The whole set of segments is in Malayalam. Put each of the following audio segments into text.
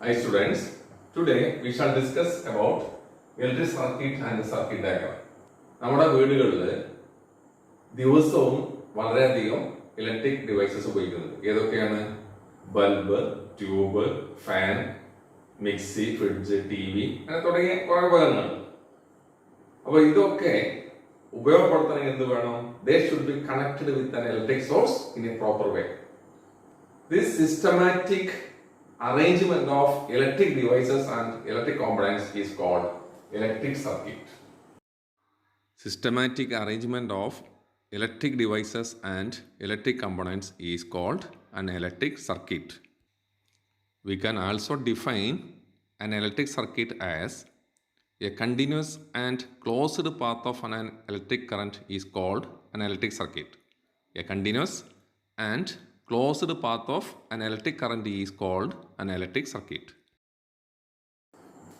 Hi students, today we shall discuss about electric circuit and circuit diagram. നമ്മുടെ വീടുകളിൽ ദിവസവും വളരെയധികം ഇലക്ട്രിക് ഡിവൈസസ് ഉപയോഗിക്കുന്നുണ്ട്. ഏതൊക്കെയാണ്? Bulb, tube, fan, mixie, fridge, TV അങ്ങനെ തുടങ്ങിയ കുറെ ഉപകരണങ്ങൾ. അപ്പോൾ ഇതൊക്കെ ഉപയോഗപ്പെടുത്തണമെങ്കിൽ എന്ത് വേണം? They should be connected with an electric source in a proper way. This systematic arrangement of electric devices and electric components is called electric circuit. Systematic arrangement of electric devices and electric components is called an electric circuit. We can also define an electric circuit as a continuous and closed path of an electric current is called an electric circuit. A continuous and closed path of an electric current is called an electric circuit.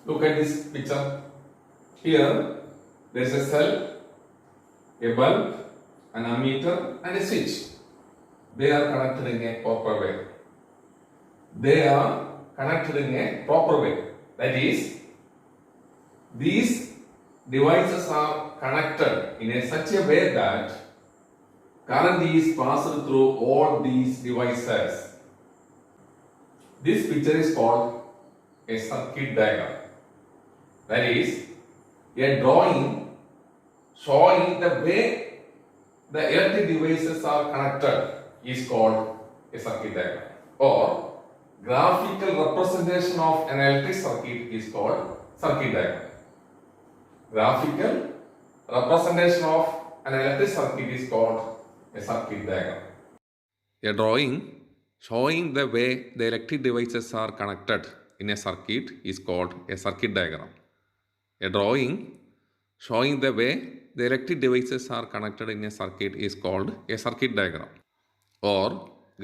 Look at this picture. Here there is a cell, a bulb, an ammeter and a switch. They are connected in a proper way. They are connected in a proper way. That is, these devices are connected in such a way that current is passed through all these devices. This picture is called a circuit diagram. That is, a drawing showing the way the electric devices are connected is called a circuit diagram. Or graphical representation of an electric circuit is called circuit diagram. Graphical representation of an electric circuit is called a circuit diagram. A drawing showing the way the electric devices are connected in a circuit is called a circuit diagram. A drawing showing the way the electric devices are connected in a circuit is called a circuit diagram. Or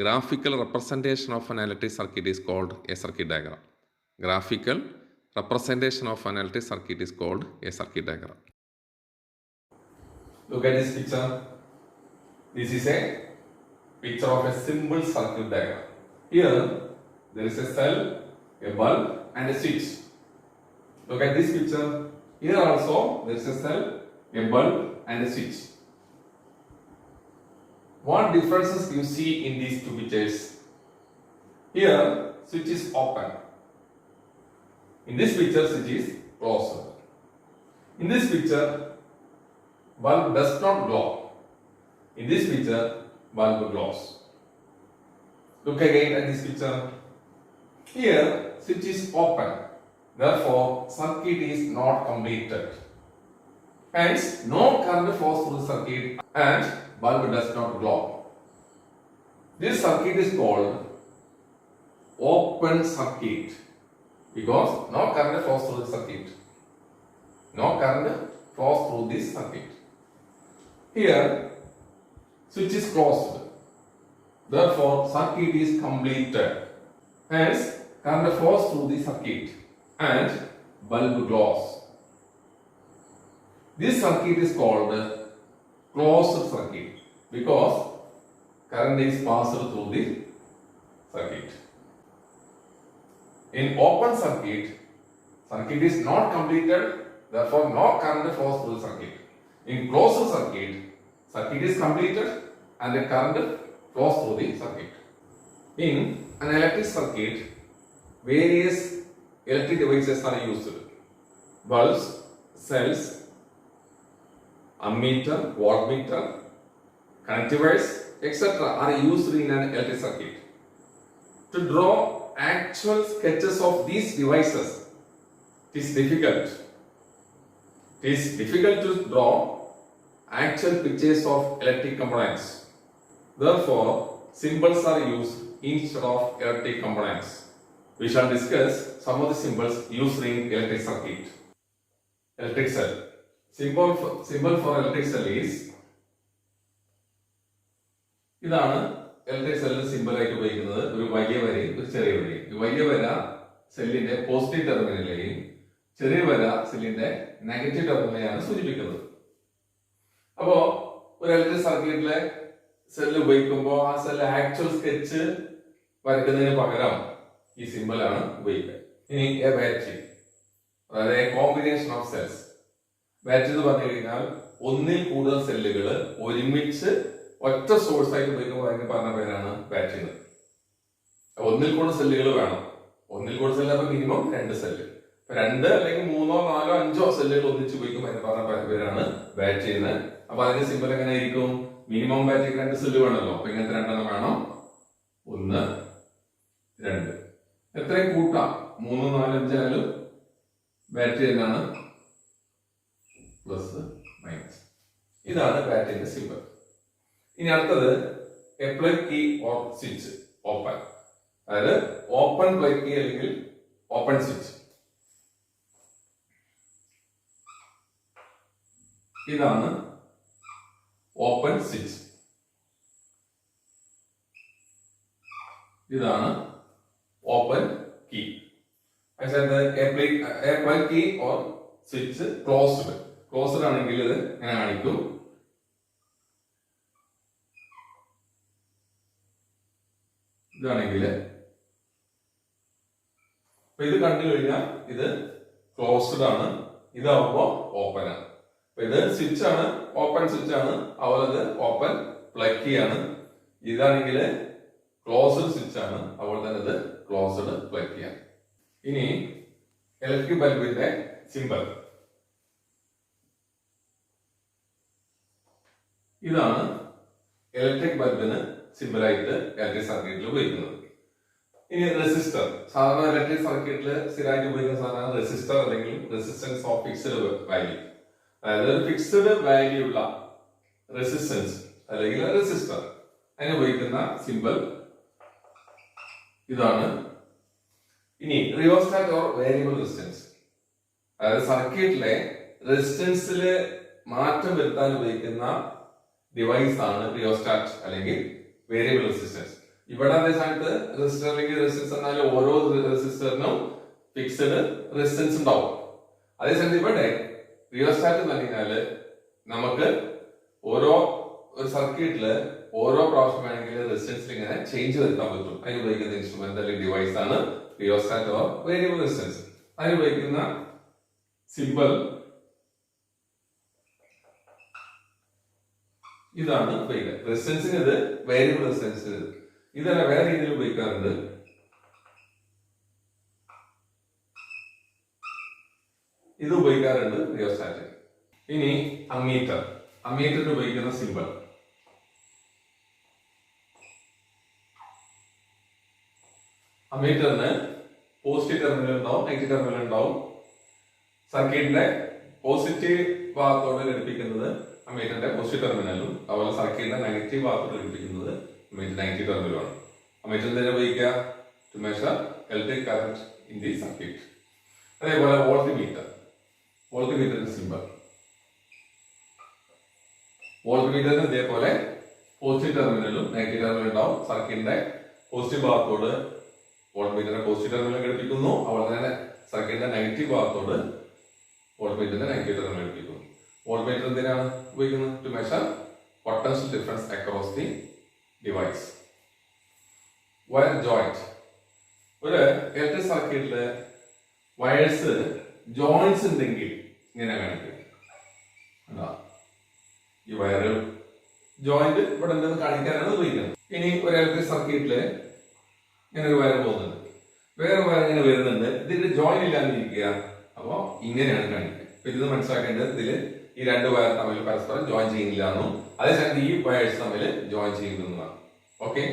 graphical representation of an electric circuit is called a circuit diagram. Graphical representation of an electric circuit is called a circuit diagram. Look at this picture. This is a picture of a simple circuit diagram. Here there is a cell, a bulb and a switch. Look at this picture. Here also there is a cell, a bulb and a switch. What differences do you see in these two pictures? Here switch is open. In this picture switch is closed. In this picture bulb does not glow. In this picture bulb glows. Look again at this picture. Here switch is open. Therefore circuit is not completed. Hence no current flows through the circuit and bulb does not glow. This circuit is called open circuit because no current flows through the circuit. No current flows through this circuit. Here switch is closed. Therefore circuit is completed. Hence current flows through the circuit and bulb glows. This circuit is called closed circuit because current is passed through the circuit. In open circuit, circuit is not completed, therefore no current flows through the circuit. In closed circuit, circuit is completed and the current flows through the circuit. In an electric circuit, various electric devices are used. Bulbs, cells, ammeter, voltmeter, connectivers, etc. are used in an electric circuit. To draw actual sketches of these devices, it is difficult. It is difficult to draw actual pictures of electric components. Therefore, symbols are used instead of electric components. We shall discuss some of the symbols used in electric circuit. Electric cell. Symbol for electric cell is ഇതാണ് ഇലക്ട്രിക് സെല്ലിന് സിമ്പിൾ ആയിട്ട് ഉപയോഗിക്കുന്നത്. ഒരു വലിയ വരയും ഒരു ചെറിയ വരയും. ഈ വലിയ വര സെല്ലിന്റെ പോസിറ്റീവ് ടെർമിനലിനെയും ചെറിയ വര സെല്ലിന്റെ നെഗറ്റീവ് ടെർമിനലിനെയാണ് സൂചിപ്പിക്കുന്നത്. അപ്പോ ഒരു ഇലക്ട്രിക് സർക്യൂട്ടിലെ സെല്ല് ഉപയോഗിക്കുമ്പോൾ ആ സെല്ല് ആക്ച്വൽ സ്കെച്ച് വരയ്ക്കുന്നതിന് പകരം ഈ സിമ്പിളാണ് ഉപയോഗിക്കുക. ഇനി എ ബാറ്ററി, അതായത് A combination of cells. Battery എന്ന് പറഞ്ഞു കഴിഞ്ഞാൽ ഒന്നിൽ കൂടുതൽ സെല്ലുകൾ ഒരുമിച്ച് ഒറ്റ സോഴ്സ് ആയിട്ട് ഉപയോഗിക്കുമ്പോൾ അതിന് പറഞ്ഞ പേരാണ് ബാറ്ററി. ഒന്നിൽ കൂടുതൽ സെല്ലുകൾ വേണം. ഒന്നിൽ കൂടുതൽ സെല്ല് അപ്പൊ മിനിമം 2 സെല്ല്. 2 അല്ലെങ്കിൽ 3, 4, 5 സെല്ലുകൾ ഒന്നിച്ച് ഉപയോഗിക്കുമ്പോൾ അതിന് പറഞ്ഞ പേരാണ് ബാറ്ററി എന്ന്. അപ്പൊ അതിന്റെ സിമ്പിൾ എങ്ങനെ ആയിരിക്കും? മിനിമം ബാറ്ററിക്ക് 2 സെല്ല് വേണമല്ലോ. അപ്പൊ ഇങ്ങനത്തെ 2 വേണം. 1, 2. എത്രയും കൂട്ടാം. 3, 4, 5 ആയാലും ബാറ്ററി തന്നെയാണ്. Plus minus. ഇതാണ് ബാറ്ററിന്റെ സിമ്പിൾ. ഇനി അടുത്തത് a plug key or switch open, അതായത് ഓപ്പൺ പ്ലഗ് കീ അല്ലെങ്കിൽ ഓപ്പൺ സ്വിച്ച്. ഇതാണ് ഓപ്പൺ സ്വിച്ച്. ഇതാണ് open key. A plug key or switch closed ആണെങ്കിൽ ഇത് എങ്ങനെ കാണിക്കും? ഇതാണെങ്കിൽ ഇത് കണ്ടു കഴിഞ്ഞാൽ ഇത് ക്ലോസ്ഡ് ആണ്, ഇതാവുമ്പോ ഓപ്പൺ ആണ്. ഇത് സ്വിച്ച് ആണ്, ഓപ്പൺ സ്വിച്ച് ആണ്. അതുപോലെ ഇത് ഓപ്പൺ പ്ലഗ് കീ ആണ്. ഇതാണെങ്കിൽ ക്ലോസ്ഡ് സ്വിച്ച് ആണ്, അതുപോലെ തന്നെ ഇത് ക്ലോസ്ഡ് പ്ലഗ് കീ ആണ്. ഇനി ഇലക്ട്രിക് ബൾബിന്റെ സിമ്പൽ ഇതാണ്. ഇലക്ട്രിക് ബൾബിന് സിമ്പിളായിട്ട് ഇലക്ട്രിക് സർക്യൂട്ടിൽ ഉപയോഗിക്കുന്നത്. ഇനി റെസിസ്റ്റർ, സാധാരണ ഇലക്ട്രിക് സർക്യൂട്ടിൽ സ്ഥിരമായിട്ട് ഉപയോഗിക്കുന്ന സാധനമാണ് റെസിസ്റ്റർ അല്ലെങ്കിൽ റെസിസ്റ്റൻസ് ഓഫ് ഫിക്സ്ഡ് വാല്യൂ. അതായത് ഒരു ഫിക്സ്ഡ് വാല്യൂ ഉള്ള റെസിസ്റ്റൻസ് അല്ലെങ്കിൽ റെസിസ്റ്റർ, അതിന് ഉപയോഗിക്കുന്ന സിമ്പിൾ ഇതാണ്. ഇനി റിയോസ്റ്റാറ്റ് ഓർ വേരിയബിൾ റെസിസ്റ്റൻസ്, അതായത് സർക്യൂട്ടിലെ റെസിസ്റ്റൻസിൽ മാറ്റം വരുത്താൻ ഉപയോഗിക്കുന്ന ഡിവൈസ് ആണ് റിയോസ്റ്റാറ്റ് അല്ലെങ്കിൽ വേരിയബിൾ റെസിസ്റ്റൻസ്. ഇവിടെ അതേ സ്ഥാനത്ത് റെസിസ്റ്റർ അല്ലെങ്കിൽ റെസിസ്റ്റൻസ് എന്നാൽ ഓരോ റെസിസ്റ്ററിനും ഫിക്സ്ഡ് റെസിസ്റ്റൻസ് ഉണ്ടാവും. അതേസമയത്ത് ഇവിടെ റിയോസ്റ്റാറ്റ് എന്ന് പറഞ്ഞാല് നമുക്ക് ഓരോ സർക്യൂട്ടില് ഓരോ പ്രാവശ്യം വേണമെങ്കിൽ റെസിസ്റ്റൻസിൽ ഇങ്ങനെ ചേഞ്ച് വരുത്താൻ പറ്റും. അതിന് ഉപയോഗിക്കുന്ന ഇൻസ്ട്രുമെന്റ് അല്ലെങ്കിൽ ഡിവൈസ് ആണ് റിയോസ്റ്റാറ്റ് ഓർ വേരിയബിൾ റെസിസ്റ്റൻസ്. അതിന് ഉപയോഗിക്കുന്ന സിമ്പിൾ ഇതാണ് ഉപയോഗിക്കുക. റെസിസ്റ്റൻസിന് ഇത് വേരിയബിൾ റെസിസ്റ്റൻസ്. ഇതല്ല വേറെ രീതിയിൽ ഉപയോഗിക്കാറുണ്ട്. ഇത് ഉപയോഗിക്കാറുണ്ട് റിയോസ്റ്റാറ്റ്. ഇനി അമ്മീറ്ററിന് ഉപയോഗിക്കുന്ന സിമ്പിൾ അമ്മീറ്ററിന് പോസിറ്റീവ് ടെർമിനൽ ഉണ്ടാവും, നെഗറ്റീവ് ടെർമിനൽ ഉണ്ടാവും. സർക്യൂട്ടിന്റെ പോസിറ്റീവ് ഭാഗത്തോട് ഘടിപ്പിക്കുന്നത് അമ്മീറ്ററിന്റെ പോസിറ്റീവ് ടെർമിനലും, അതുപോലെ സർക്യൂട്ടിന്റെ നെഗറ്റീവ് ഭാഗത്തോട് ഘടിപ്പിക്കുന്നത് അമ്മീറ്റർ നെഗറ്റീവ് ടെർമിനലുമാണ്. അമ്മീറ്റർ എന്തിനാ ഉപയോഗിക്കുക? To measure electric current in the circuit. അതേപോലെ വോൾട്ട്മീറ്ററിന്റെ സിമ്പിൾ. വോൾട്ട്മീറ്ററിന് ഇതേപോലെ പോസിറ്റീവ് ടെർമിനലും നെഗറ്റീവ് ടെർമിനലും ഉണ്ടാവും. സർക്യൂട്ടിന്റെ പോസിറ്റീവ് ഭാഗത്തോട് വോൾട്ട്മീറ്ററിന്റെ പോസിറ്റീവ് ടെർമിനൽ ഘടിപ്പിക്കുന്നു, അതുപോലെ തന്നെ സർക്യൂട്ടിന്റെ നെഗറ്റീവ് ഭാഗത്തോട് വോൾട്ട്മീറ്ററിന്റെ നെഗറ്റീവ് ടെർമിനൽ ഘടിപ്പിക്കുന്നു. വോൾട്ട്മീറ്റർ എന്തിനാണ് ഉപയോഗിക്കുന്നത്? To measure potential difference across the device. Wire joint, ഒരു ഇലക്ട്രിക് സർക്യൂട്ടില് വയേഴ്സ് ജോയിന്റ്സ് ഉണ്ടെങ്കിൽ ഇങ്ങനെ കാണിക്കും. ഈ വയറുകൾ ജോയിന്റ് ഇവിടെ ഉണ്ടെന്ന് കാണിക്കാനാണ് ഉപയോഗിക്കുന്നത്. ഇനി ഒരു ഇലക്ട്രിക് സർക്യൂട്ടില് ഇങ്ങനെ ഒരു വയർ പോകുന്നുണ്ട്, വേറെ വയർ ഇങ്ങനെ വരുന്നുണ്ട്. ഇതിന്റെ ജോയിന്റ് ഇല്ലാതിരിക്കുക, അപ്പോ ഇങ്ങനെയാണ് കാണിക്കുക. അപ്പൊ ഇത് മനസ്സിലാക്കേണ്ടത് ഇതില് ഈ 2 വയർ തമ്മിൽ പരസ്പരം ജോയിൻ ചെയ്യുന്നില്ല എന്നും അതേസമയത്ത് ഈ വയേഴ്സ് തമ്മിൽ ജോയിൻ ചെയ്യുന്നതാണ്. ഓക്കെ.